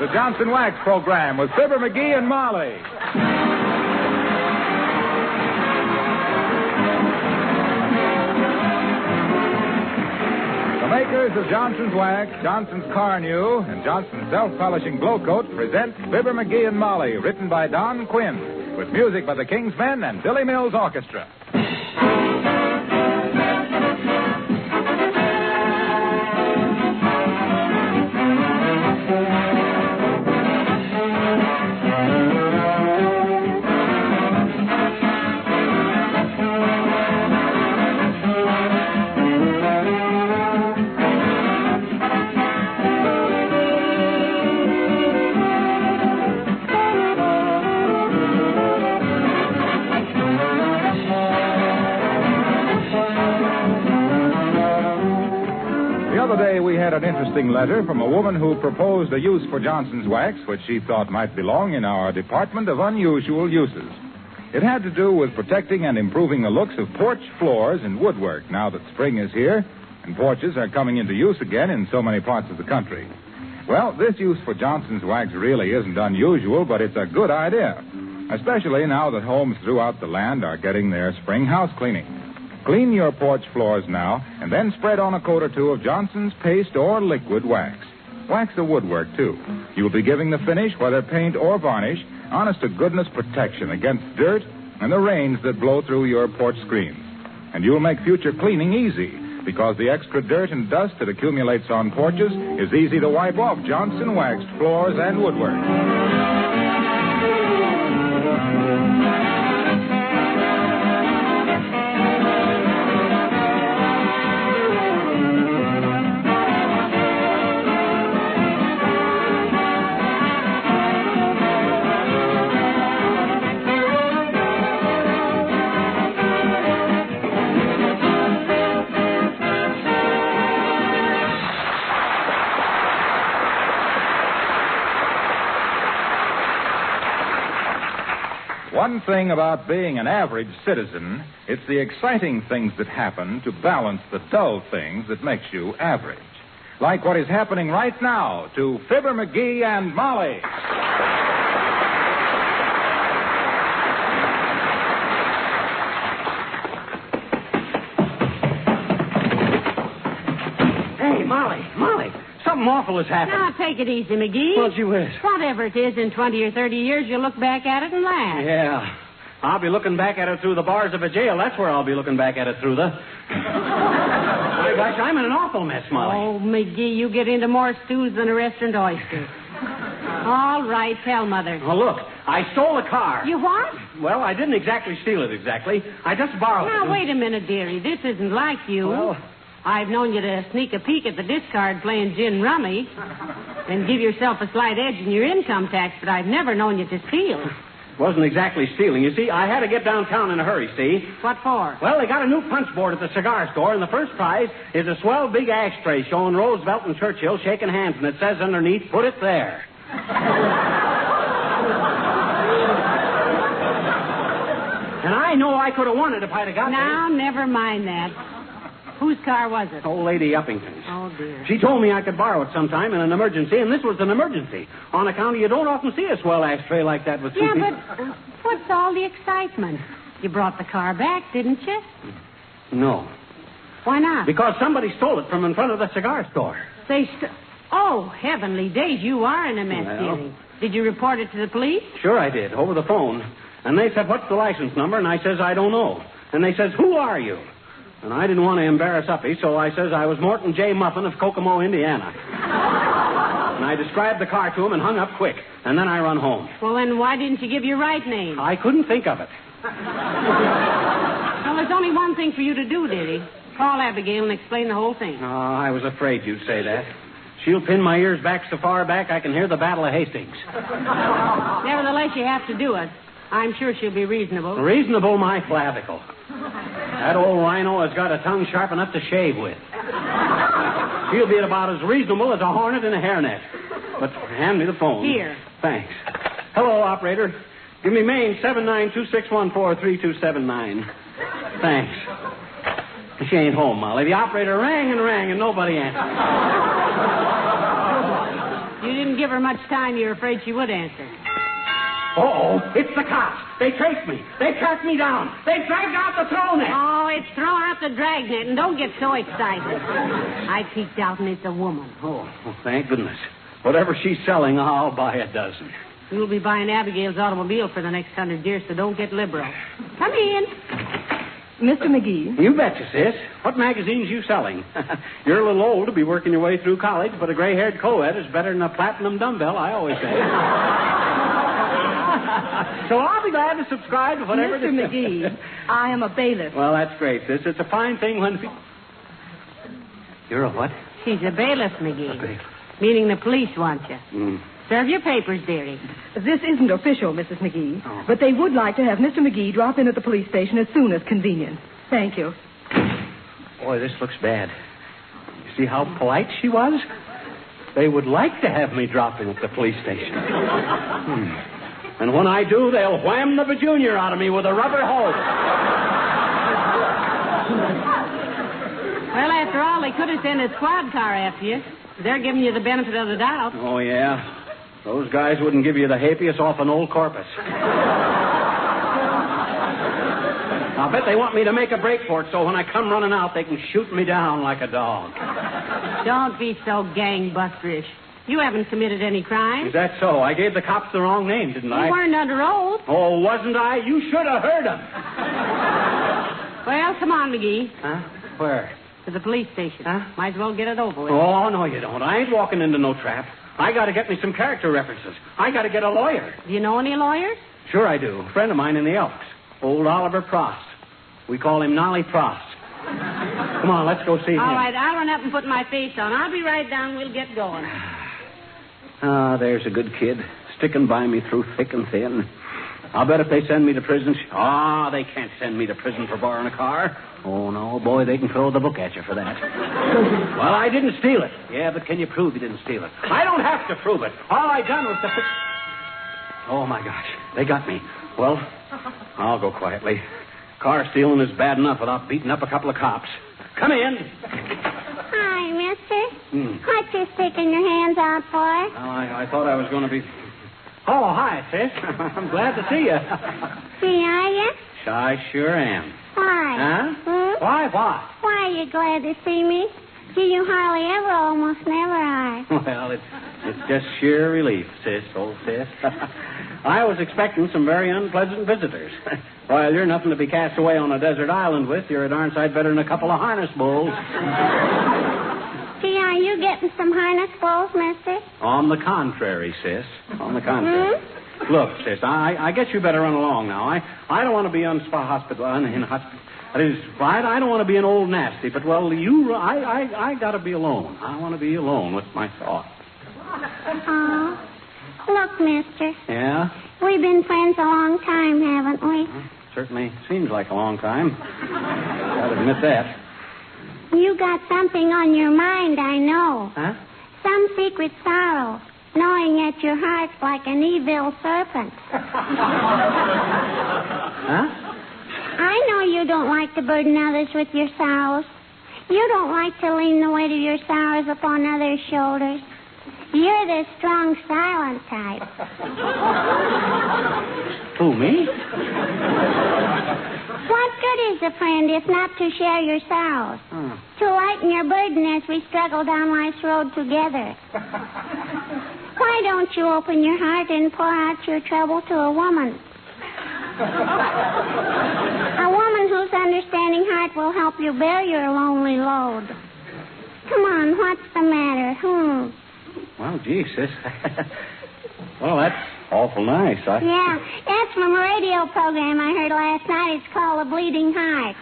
the Johnson Wax Program with Fibber McGee and Molly. The makers of Johnson's Wax, Johnson's Car New, and Johnson's Self-Polishing Glow Coat present Fibber McGee and Molly, written by Don Quinn, with music by the King's Men and Billy Mills Orchestra. An interesting letter from a woman who proposed a use for Johnson's Wax, which she thought might belong in our Department of Unusual Uses. It had to do with protecting and improving the looks of porch floors and woodwork now that spring is here and porches are coming into use again in so many parts of the country. Well, this use for Johnson's Wax really isn't unusual, but it's a good idea, especially now that homes throughout the land are getting their spring house cleaning. Clean your porch floors now, and then spread on a coat or two of Johnson's paste or liquid wax. Wax the woodwork, too. You'll be giving the finish, whether paint or varnish, honest-to-goodness protection against dirt and the rains that blow through your porch screens. And you'll make future cleaning easy, because the extra dirt and dust that accumulates on porches is easy to wipe off Johnson waxed floors and woodwork. One thing about being an average citizen, it's the exciting things that happen to balance the dull things that makes you average. Like what is happening right now to Fibber McGee and Molly. Hey, Molly. Something awful has happened. Now, take it easy, McGee. Well, gee whiz. Whatever it is, in 20 or 30 years, you'll look back at it and laugh. Yeah. I'll be looking back at it through the bars of a jail. That's where I'll be looking back at it through the... My gosh, I'm in an awful mess, Molly. Oh, McGee, you get into more stews than a restaurant oyster. All right, tell Mother. Oh, look, I stole a car. You what? Well, I didn't exactly steal it exactly. I just borrowed it. Now, wait a minute, dearie. This isn't like you. Well... I've known you to sneak a peek at the discard playing gin rummy and give yourself a slight edge in your income tax, but I've never known you to steal. Wasn't exactly stealing. You see, I had to get downtown in a hurry, see? What for? Well, they got a new punch board at the cigar store, and the first prize is a swell big ashtray showing Roosevelt and Churchill shaking hands, and it says underneath, put it there. And I know I could have won it if I'd have got it. Now, never mind that. Whose car was it? Old Lady Uppington's. Oh, dear. She told me I could borrow it sometime in an emergency, and this was an emergency. On account of you don't often see a swell ashtray like that with two people. Yeah, but what's all the excitement? You brought the car back, didn't you? No. Why not? Because somebody stole it from in front of the cigar store. Oh, heavenly days, you are in a mess, dearie. Did you report it to the police? Sure I did, over the phone. And they said, what's the license number? And I says, I don't know. And they says, who are you? And I didn't want to embarrass Uppy, so I says I was Morton J. Muffin of Kokomo, Indiana. And I described the car to him and hung up quick. And then I run home. Well, then why didn't you give your right name? I couldn't think of it. Well, there's only one thing for you to do, dearie. Call Abigail and explain the whole thing. Oh, I was afraid you'd say that. She'll pin my ears back so far back I can hear the Battle of Hastings. Nevertheless, you have to do it. I'm sure she'll be reasonable. Reasonable, my clavicle. That old rhino has got a tongue sharp enough to shave with. She'll be about as reasonable as a hornet in a hairnet. But hand me the phone. Here. Thanks. Hello, operator. Give me Maine 7926143279. Thanks. She ain't home, Molly. The operator rang and nobody answered. You didn't give her much time. You were afraid she would answer. Uh-oh, it's the cops. They traced me. They tracked me down. They dragged out the throw net. Oh, it's throw out the dragnet, and don't get so excited. I peeked out, and it's a woman. Oh, thank goodness. Whatever she's selling, I'll buy a dozen. You'll be buying Abigail's automobile for the next 100 years, so don't get liberal. Come in. Mr. McGee. You betcha, sis. What magazines you selling? You're a little old to be working your way through college, but a gray-haired co-ed is better than a platinum dumbbell, I always say. So I'll be glad to subscribe to whatever... Mr. McGee, I am a bailiff. Well, that's great, sis. It's a fine thing when... You're a what? She's a bailiff, McGee. A bailiff. Meaning the police want you. Mm. Serve your papers, dearie. This isn't official, Mrs. McGee, Oh. but they would like to have Mr. McGee drop in at the police station as soon as convenient. Thank you. Boy, this looks bad. You see how polite she was? They would like to have me drop in at the police station. And when I do, they'll wham the bajunior out of me with a rubber hose. Well, after all, they could have sent a squad car after you. They're giving you the benefit of the doubt. Oh, yeah? Those guys wouldn't give you the hapius off an old corpus. I'll bet they want me to make a break for it so when I come running out, they can shoot me down like a dog. Don't be so gangbusterish. You haven't committed any crime. Is that so? I gave the cops the wrong name, didn't I? You weren't under oath. Oh, wasn't I? You should have heard them. Well, come on, McGee. Huh? Where? To the police station. Huh? Might as well get it over with. Oh, no, you don't. I ain't walking into no trap. I got to get me some character references. I got to get a lawyer. Do you know any lawyers? Sure I do. A friend of mine in the Elks. Old Oliver Prost. We call him Nolly Prost. Come on, let's go see him. All right, I'll run up and put my face on. I'll be right down. We'll get going. Ah, there's a good kid. Sticking by me through thick and thin. I'll bet if they send me to prison... they can't send me to prison for borrowing a car. Oh, no, boy, they can throw the book at you for that. Well, I didn't steal it. Yeah, but can you prove you didn't steal it? I don't have to prove it. All I done was to... Oh, my gosh, they got me. Well, I'll go quietly. Car stealing is bad enough without beating up a couple of cops. Come in. Hi, mister. What you sticking your hands out for? I thought I was going to be... Oh, hi, sis. I'm glad to see you. See, are you? I sure am. Why? Huh? Why? Why are you glad to see me? Gee, you hardly ever, almost never are. Well, it's just sheer relief, sis, old sis. I was expecting some very unpleasant visitors. While you're nothing to be cast away on a desert island with, you're a darn sight better than a couple of harness bulls. Gee, are you getting some harness bulls, mister? On the contrary, sis. On the contrary. Look, sis, I guess you better run along now. I don't want to be in hospital. I don't want to be an old nasty, but, well, I got to be alone. I want to be alone with my thoughts. Oh. Look, mister. Yeah? We've been friends a long time, haven't we? Certainly seems like a long time. I'll admit that. You got something on your mind, I know. Huh? Some secret sorrow, knowing that your heart's like an evil serpent. Huh? I know you don't like to burden others with your sorrows. You don't like to lean the weight of your sorrows upon others' shoulders. You're the strong, silent type. Who, me? What good is a friend if not to share your sorrows? To lighten your burden as we struggle down life's road together. Why don't you open your heart and pour out your trouble to a woman? A woman whose understanding heart will help you bear your lonely load. Come on, what's the matter? Well, gee, sis. Well, that's awful nice. Yeah, that's from a radio program I heard last night. It's called The Bleeding Heart.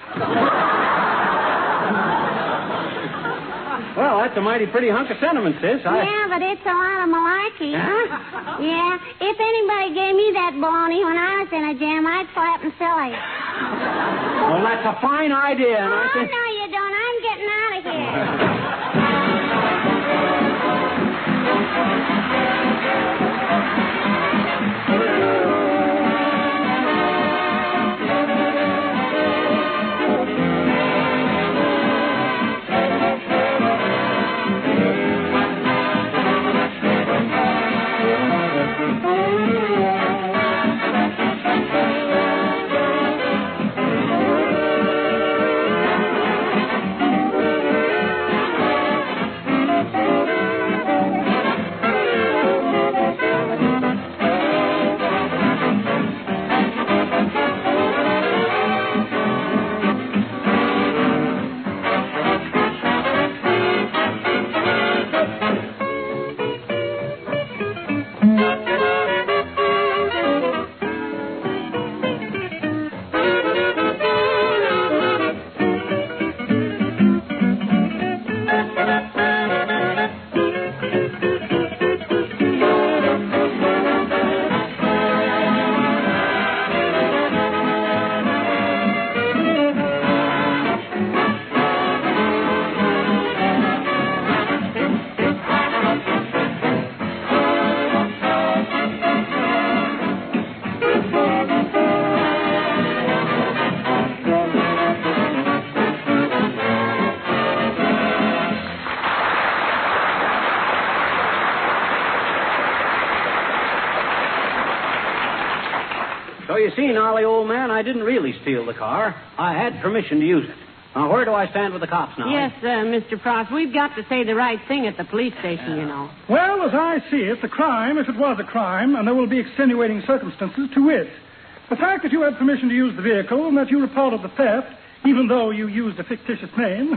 Well, that's a mighty pretty hunk of sentiment, sis. Yeah, but it's a lot of malarkey. Huh? Yeah, if anybody gave me that baloney when I was in a jam, I'd flap and silly. Well, that's a fine idea. And no, you don't. I'm getting out of here. see, Nolly, old man, I didn't really steal the car. I had permission to use it. Now, where do I stand with the cops now? Yes, Mr. Pross, we've got to say the right thing at the police station, you know. Well, as I see it, the crime, if it was a crime, and there will be extenuating circumstances to it. The fact that you had permission to use the vehicle and that you reported the theft, even though you used a fictitious name,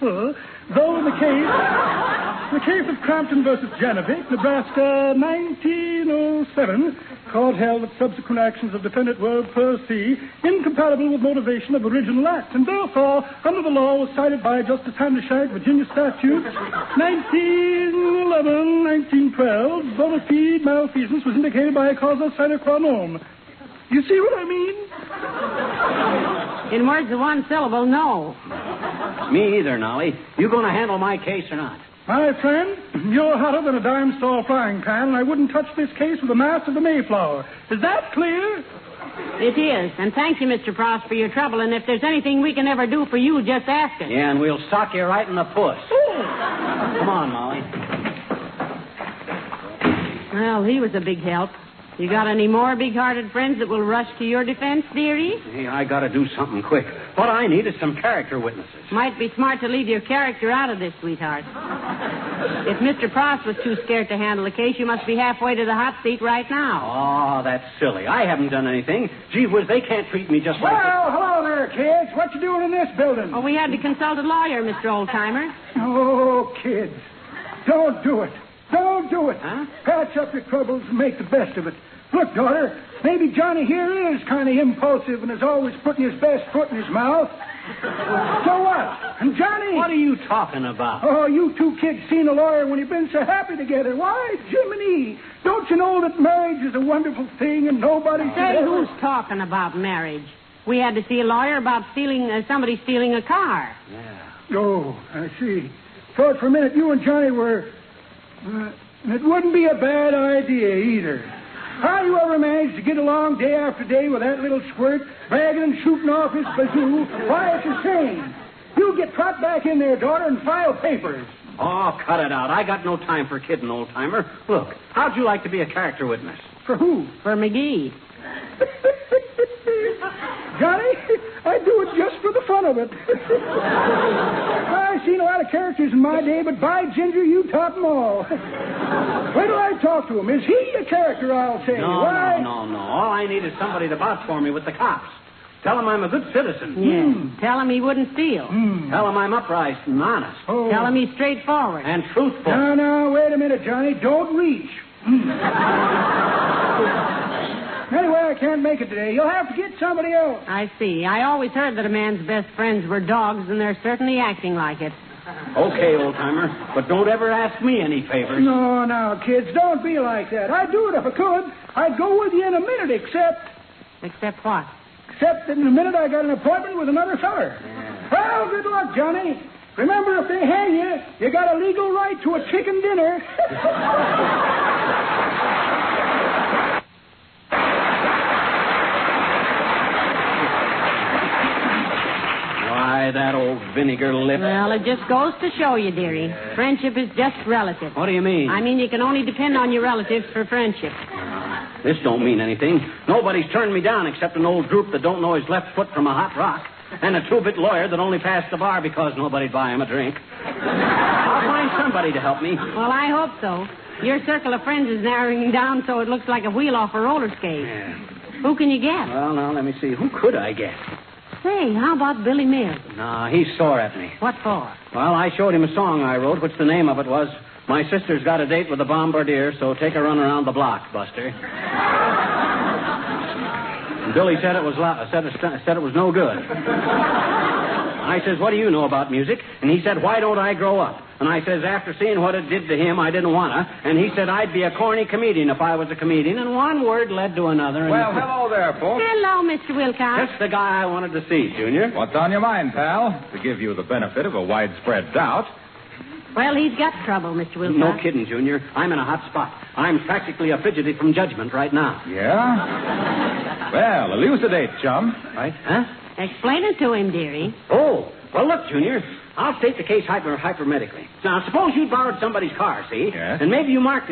though in the case of Crampton versus Janovic, Nebraska, 1907, court held that subsequent actions of defendant were per se incompatible with motivation of original act, and therefore, under the law was cited by Justice Handishak, Virginia statute, 1911, 1912, bona fide malfeasance was indicated by a causa sine qua non. You see what I mean? In words of one syllable, no. Me either, Nolly. You going to handle my case or not? My friend, you're hotter than a dime store frying pan, and I wouldn't touch this case with the mast of the Mayflower. Is that clear? It is. And thank you, Mr. Pross, for your trouble. And if there's anything we can ever do for you, just ask us. Yeah, and we'll sock you right in the puss. Come on, Molly. Well, he was a big help. You got any more big-hearted friends that will rush to your defense, dearie? Hey, I got to do something quick. What I need is some character witnesses. Might be smart to leave your character out of this, sweetheart. If Mr. Pross was too scared to handle the case, you must be halfway to the hot seat right now. Oh, that's silly. I haven't done anything. Gee whiz, they can't treat me just like this. Well, hello there, kids. What you doing in this building? Oh, we had to consult a lawyer, Mr. Oldtimer. Oh, kids. Don't do it. Don't do it. Huh? Patch up your troubles and make the best of it. Look, daughter, maybe Johnny here is kind of impulsive and is always putting his best foot in his mouth. So what? And Johnny... What are you talking about? Oh, you two kids seen a lawyer when you've been so happy together. Why, Jiminy, don't you know that marriage is a wonderful thing and nobody should Say, ever... who's talking about marriage? We had to see a lawyer about somebody stealing a car. Yeah. Oh, I see. Thought for a minute you and Johnny were... it wouldn't be a bad idea either. How you ever managed to get along day after day with that little squirt, bragging and shooting off his bazoo? Why, it's insane. You get trot back in there, daughter, and file papers. Oh, cut it out. I got no time for kidding, old-timer. Look, how'd you like to be a character witness? For who? For McGee. Johnny, I do it just for the fun of it. I've seen a lot of characters in my day, but by ginger, you top them all. Wait till I talk to him. Is he a character, I'll say? No. All I need is somebody to vouch for me with the cops. Tell him I'm a good citizen. Yeah. Tell him he wouldn't steal. Tell him I'm upright and honest. Oh. Tell him he's straightforward. And truthful. No, wait a minute, Johnny. Don't reach. Anyway, I can't make it today. You'll have to get somebody else. I see. I always heard that a man's best friends were dogs, and they're certainly acting like it. Okay, old-timer, but don't ever ask me any favors. No, kids, don't be like that. I'd do it if I could. I'd go with you in a minute, except What? that in a minute I got an appointment with another feller. Yeah. Well, good luck, Johnny. Remember, if they hang you, you got a legal right to a chicken dinner. Why, that old vinegar lip. Well, it just goes to show you, dearie. Friendship is just relative. What do you mean? I mean, you can only depend on your relatives for friendship. This don't mean anything. Nobody's turned me down except an old droop that don't know his left foot from a hot rock, and a two-bit lawyer that only passed the bar because nobody'd buy him a drink. I'll find somebody to help me. Well, I hope so. Your circle of friends is narrowing down so it looks like a wheel off a roller skate. Yeah. Who can you get? Well, now, let me see. Who could I get? Say, how about Billy Mills? No, he's sore at me. What for? Well, I showed him a song I wrote, which the name of it was, My Sister's Got a Date with a Bombardier, so take a run around the block, Buster. And Billy said it was no good. I says, what do you know about music? And he said, why don't I grow up? And I says, after seeing what it did to him, I didn't want to. And he said, I'd be a corny comedian if I was a comedian. And one word led to another. And Well, hello there, folks. Hello, Mr. Wilcox. That's the guy I wanted to see, Junior. What's on your mind, pal? To give you the benefit of a widespread doubt. Well, he's got trouble, Mr. Wilcox. No kidding, Junior. I'm in a hot spot. I'm practically a fugitive from judgment right now. Yeah? Well, elucidate, chum. Right? Huh? Explain it to him, dearie. Oh, well, look, Junior. I'll state the case hypermedically. Now, suppose you borrowed somebody's car, see? Yes. And maybe you parked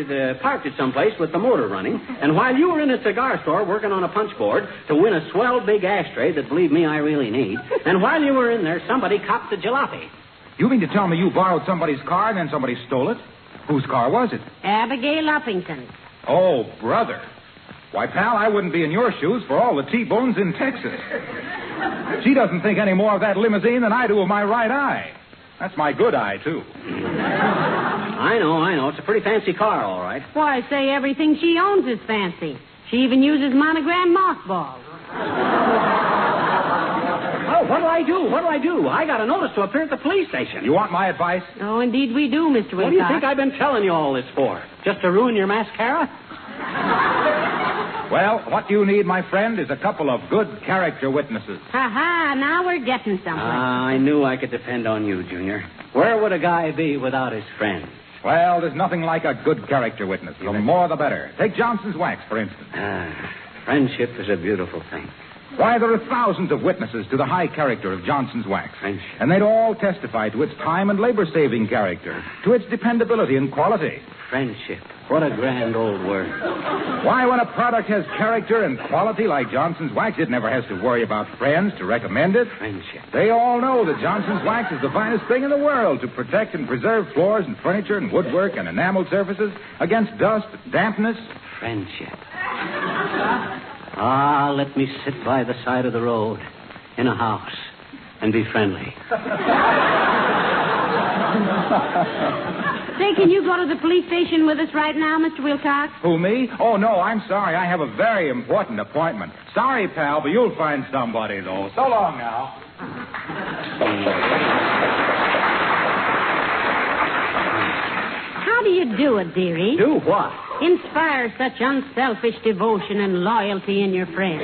it someplace with the motor running, and while you were in a cigar store working on a punch board to win a swell big ashtray that, believe me, I really need, and while you were in there, somebody copped the jalopy. You mean to tell me you borrowed somebody's car and then somebody stole it? Whose car was it? Abigail Uppington. Oh, brother. Why, pal, I wouldn't be in your shoes for all the T-bones in Texas. She doesn't think any more of that limousine than I do of my right eye. That's my good eye, too. I know. It's a pretty fancy car, all right. Why, say everything she owns is fancy. She even uses monogram mothballs. Oh, what'll I do? I got a notice to appear at the police station. You want my advice? Oh, indeed we do, Mr. Wilcox. What do you think I've been telling you all this for? Just to ruin your mascara? Well, what you need, my friend, is a couple of good character witnesses. Ha-ha, now we're getting somewhere. I knew I could depend on you, Junior. Where would a guy be without his friends? Well, there's nothing like a good character witness. The more, the better. Take Johnson's wax, for instance. Friendship is a beautiful thing. Why, there are thousands of witnesses to the high character of Johnson's wax. Friendship. And they'd all testify to its time and labor-saving character, to its dependability and quality. Friendship. What a grand old word. Why, when a product has character and quality like Johnson's wax, it never has to worry about friends to recommend it. Friendship. They all know that Johnson's wax is the finest thing in the world to protect and preserve floors and furniture and woodwork and enameled surfaces against dust, dampness. Friendship. Let me sit by the side of the road in a house and be friendly. Say, can you go to the police station with us right now, Mr. Wilcox? Who, me? Oh, no, I'm sorry. I have a very important appointment. Sorry, pal, but you'll find somebody, though. So long now. How do you do it, dearie? Do what? Inspire such unselfish devotion and loyalty in your friends.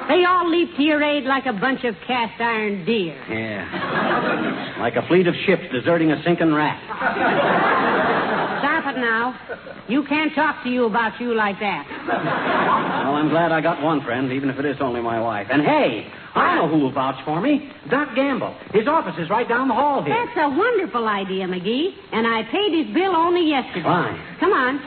They all leap to your aid like a bunch of cast-iron deer. Yeah. Like a fleet of ships deserting a sinking raft. Stop it now. You can't talk to you about you like that. Well, I'm glad I got one friend, even if it is only my wife. And hey, I know who will vouch for me. Doc Gamble. His office is right down the hall here. That's a wonderful idea, McGee. And I paid his bill only yesterday. Fine. Come on.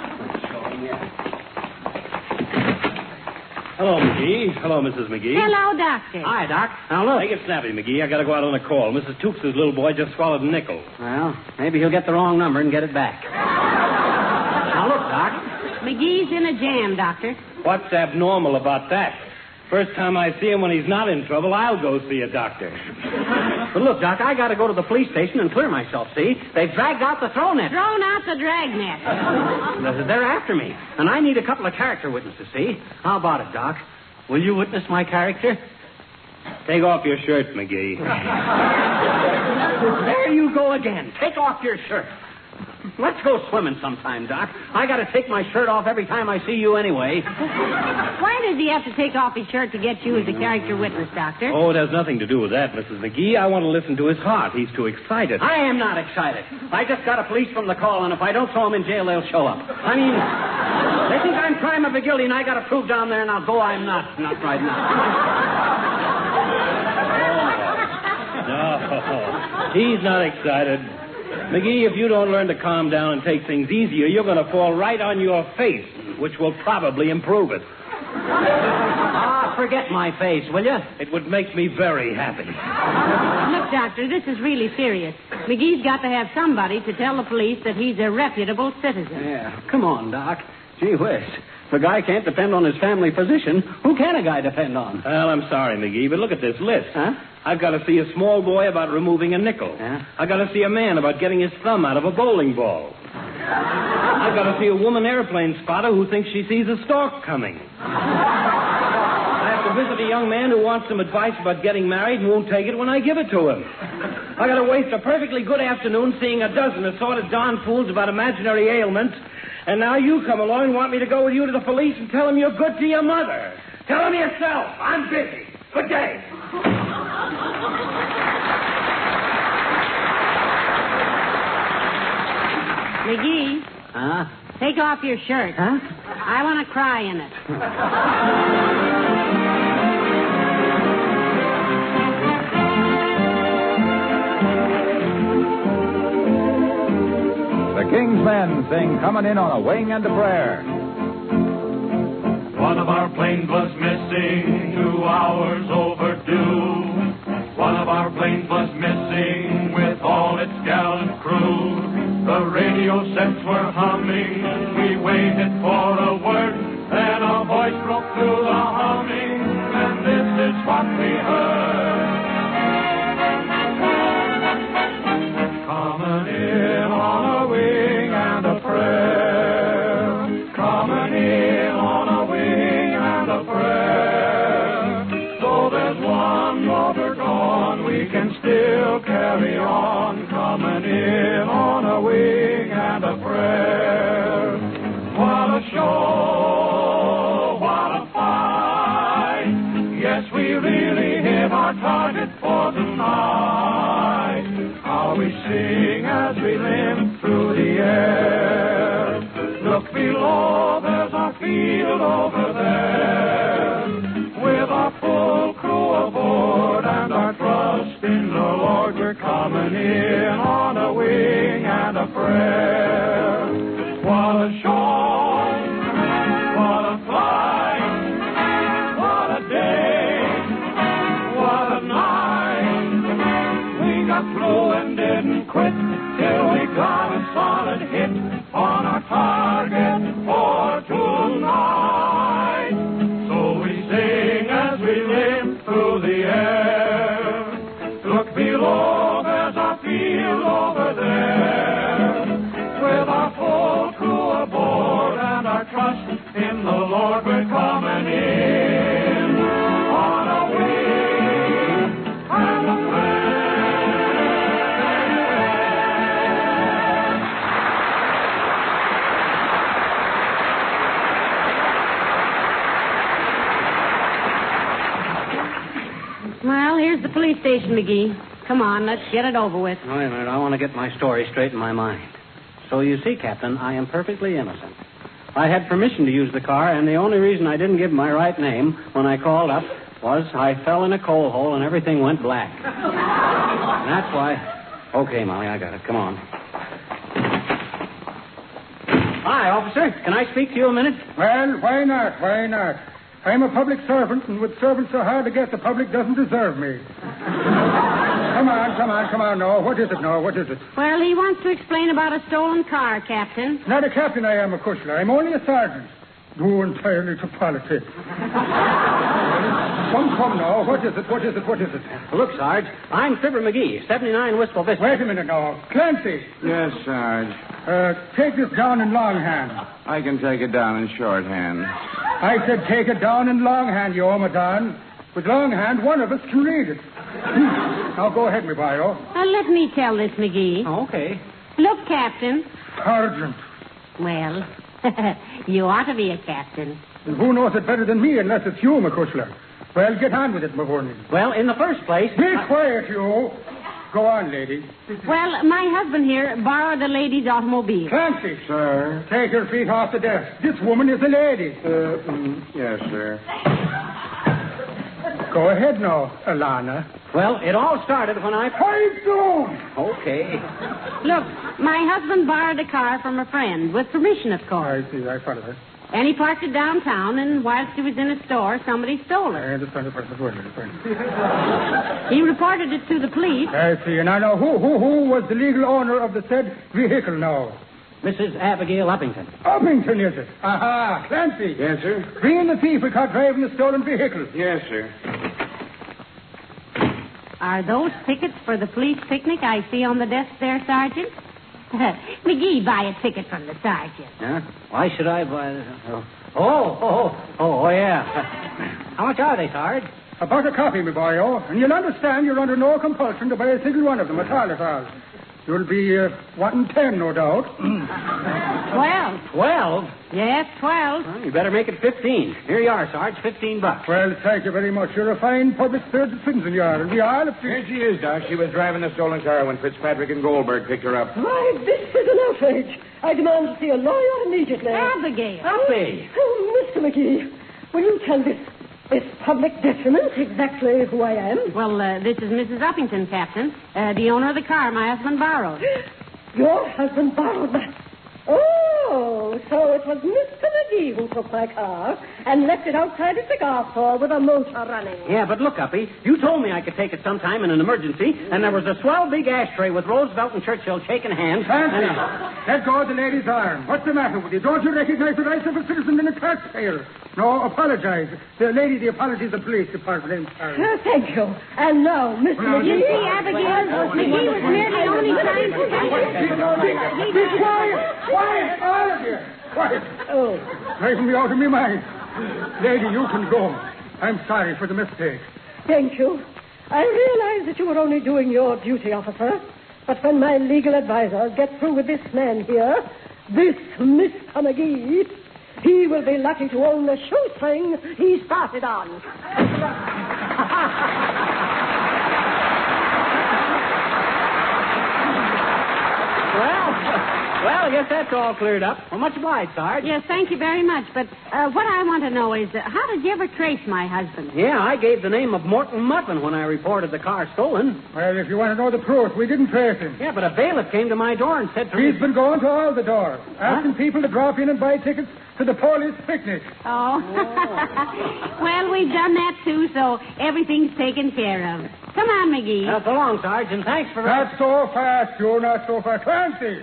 Hello, McGee. Hello, Mrs. McGee. Hello, Doctor. Hi, Doc. Now, look. Take it snappy, McGee. I got to go out on a call. Mrs. Toops' little boy just swallowed a nickel. Well, maybe he'll get the wrong number and get it back. Now, look, Doc. McGee's in a jam, Doctor. What's abnormal about that? First time I see him when he's not in trouble, I'll go see a doctor. But look, Doc, I got to go to the police station and clear myself, see? They've dragged out the throw net. Thrown out the dragnet. They're after me. And I need a couple of character witnesses, see? How about it, Doc? Will you witness my character? Take off your shirt, McGee. There you go again. Take off your shirt. Let's go swimming sometime, Doc. I got to take my shirt off every time I see you anyway. Why does he have to take off his shirt to get you as a character witness, Doctor? Oh, it has nothing to do with that, Mrs. McGee. I want to listen to his heart. He's too excited. I am not excited. I just got a police from the call, and if I don't throw him in jail, they'll show up. I mean, they think I'm prime of the guilty, and I got to prove down there, and I'll go I'm not. Not right now. No, he's not excited. McGee, if you don't learn to calm down and take things easier, you're going to fall right on your face, which will probably improve it. Forget my face, will you? It would make me very happy. Look, Doctor, this is really serious. McGee's got to have somebody to tell the police that he's a reputable citizen. Yeah, come on, Doc. Gee whiz. If a guy can't depend on his family physician, who can a guy depend on? Well, I'm sorry, McGee, but look at this list. Huh? I've got to see a small boy about removing a nickel. Yeah? I've got to see a man about getting his thumb out of a bowling ball. I've got to see a woman airplane spotter who thinks she sees a stork coming. I have to visit a young man who wants some advice about getting married and won't take it when I give it to him. I got to waste a perfectly good afternoon seeing a dozen assorted darn fools about imaginary ailments, and now you come along and want me to go with you to the police and tell them you're good to your mother. Tell them yourself. I'm busy. Good day. McGee, Huh? take off your shirt. Huh? I want to cry in it. King's Men sing Coming In on a Wing and a Prayer. One of our planes was missing, 2 hours overdue. One of our planes was missing with all its gallant crew. The radio sets were humming, we waited for a word, then a voice broke through the humming, and this is what we heard. Coming in on a wing and a prayer. Coming in on a wing and a prayer. Though there's one motor gone, we can still carry on. Coming in on a wing and a prayer. What a show, what a fight. Yes, we really hit our target for tonight. How we sing as we limp through the air. Look below, there's our field over there. With our full crew aboard and our trust in the Lord, we're coming in on a wing and a prayer. What a show, what a flight, what a day, what a night. We got through and didn't quit till we got a solid hit on our target for tonight. So we sing as we limp through the air. Look below, there's our field over there. With our full crew aboard and our trust in the Lord, we're coming in on a wing and a Well, here's the police station, McGee. Come on, let's get it over with. Wait a minute, I want to get my story straight in my mind. So you see, Captain, I am perfectly innocent. I had permission to use the car, and the only reason I didn't give my right name when I called up was I fell in a coal hole and everything went black. And that's why... Okay, Molly, I got it. Come on. Hi, officer. Can I speak to you a minute? Well, why not? Why not? I'm a public servant, and with servants so hard to get, the public doesn't deserve me. Come on, no. What is it, no? What is it? Well, he wants to explain about a stolen car, Captain. Not a captain I am, a cushler. I'm only a sergeant. Due entirely to politics. Come now. What is it? Look, Sarge, I'm Fibber McGee, 79 Wistful Vista. Wait a minute now. Clancy. Yes, Sarge. Take this down in longhand. I can take it down in shorthand. I said take it down in longhand, you omadon. With longhand, one of us can read it. Now go ahead, me bio. Let me tell this, McGee. Okay. Look, Captain. Sergeant. Well, you ought to be a captain. And who knows it better than me unless it's you, McCushler? Well, get on with it, Mahoney. Well, in the first place... Be quiet, you. Go on, lady. Well, my husband here borrowed a lady's automobile. Clancy. Sir? Take your feet off the desk. This woman is a lady. Yes, sir. Go ahead now, Alana. Well, it all started when I... Pipe down! Okay. Look, my husband borrowed a car from a friend, with permission, of course. I see. I follow her. And he parked it downtown, and whilst he was in a store, somebody stole it. I understand the person. He reported it to the police. I see. And I know who was the legal owner of the said vehicle now. Mrs. Abigail Uppington. Uppington, is it? Aha, Clancy. Yes, sir? Bring in the thief we caught driving the stolen vehicle. Yes, sir. Are those tickets for the police picnic I see on the desk there, Sergeant? McGee, buy a ticket from the sergeant. Huh? Why should I buy this? Oh, yeah. How much are they, Sarge? About a copy, me boyo. And you'll understand you're under no compulsion to buy a single one of them at all. You'll be wanting 10, no doubt. 12. 12? Yes, 12. Well, you better make it 15. Here you are, Sarge, $15. Well, thank you very much. You're a fine public spirited citizen, you are. And we are... Here she is, Doc. She was driving the stolen car when Fitzpatrick and Goldberg picked her up. Why, this is an outrage. I demand to see a lawyer immediately. Abigail. Uppy. Oh, Mr. McGee, will you tell this public detriment exactly who I am? Well, this is Mrs. Uppington, Captain. The owner of the car my husband borrowed. Your husband borrowed that Oh, so it was Mr. McGee who took my car and left it outside a cigar store with a motor running. Yeah, but look, Uppy, you told me I could take it sometime in an emergency, and there was a swell big ashtray with Roosevelt and Churchill shaking hands. Fancy. Let go of the lady's arm. What's the matter with you? Don't you recognize the rights of a citizen and a taxpayer? No, apologize. The apology is the police department. I'm sorry. Thank you. And now, Mr. McGee. You see, Abigail, McGee was merely only trying to... Be quiet! Quiet! All of you! Quiet! Oh. Driving me out of my mind. Lady, you can go. I'm sorry for the mistake. Thank you. I realize that you were only doing your duty, officer. But when my legal advisors get through with this man here, this Mr. McGee, he will be lucky to own the shoestring he started on. Well, I guess that's all cleared up. Well, much obliged, Sarge. Yes, thank you very much. But what I want to know is, how did you ever trace my husband? Yeah, I gave the name of Morton Muffin when I reported the car stolen. Well, if you want to know the truth, we didn't trace him. Yeah, but a bailiff came to my door and said to me... He's been going to all the doors, asking people to drop in and buy tickets to the police picnic. Oh. Well, we've done that, too, so everything's taken care of. Come on, McGee. So long, Sarge, and thanks for... Not so fast, you, not so fast. Clancy,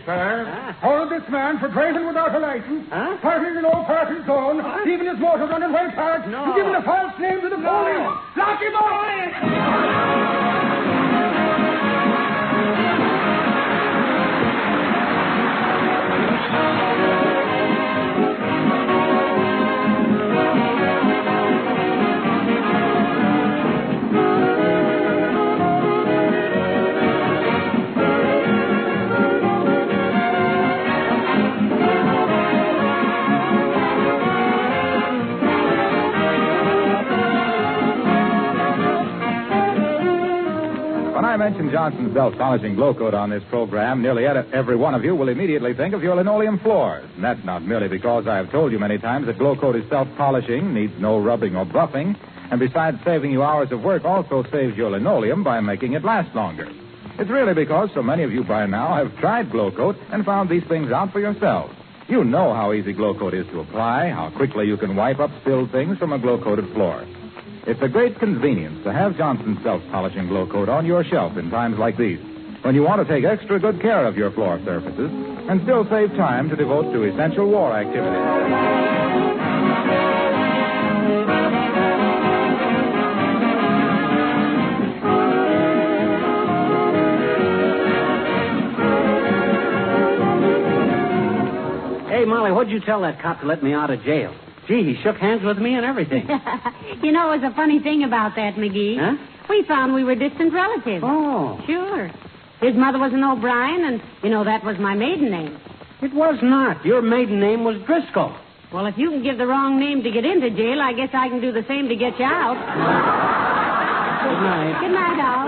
hold this man for driving without a license, parking in no parking zone, leaving his motor running while parked, and giving a false name to the police. Lock him up! When I mention Johnson's self-polishing glow coat on this program, nearly every one of you will immediately think of your linoleum floors. And that's not merely because I have told you many times that glow coat is self-polishing, needs no rubbing or buffing, and besides saving you hours of work, also saves your linoleum by making it last longer. It's really because so many of you by now have tried glow coat and found these things out for yourselves. You know how easy glow coat is to apply, how quickly you can wipe up spilled things from a glow-coated floor. It's a great convenience to have Johnson's self-polishing glow coat on your shelf in times like these, when you want to take extra good care of your floor surfaces and still save time to devote to essential war activities. Hey, Molly, what'd you tell that cop to let me out of jail? Gee, he shook hands with me and everything. You know, it was a funny thing about that, McGee. Huh? We found we were distant relatives. Oh. Sure. His mother was an O'Brien, and, you know, that was my maiden name. It was not. Your maiden name was Driscoll. Well, if you can give the wrong name to get into jail, I guess I can do the same to get you out. Good night. Good night, Al.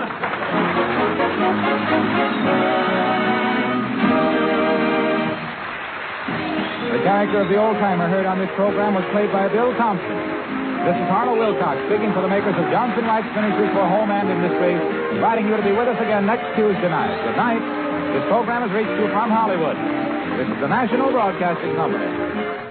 The character of the old-timer heard on this program was played by Bill Thompson. This is Harlow Wilcox speaking for the makers of Johnson Wax Finishes for Home and Industry, inviting you to be with us again next Tuesday night. Good night. This program has reached you from Hollywood. This is the National Broadcasting Company.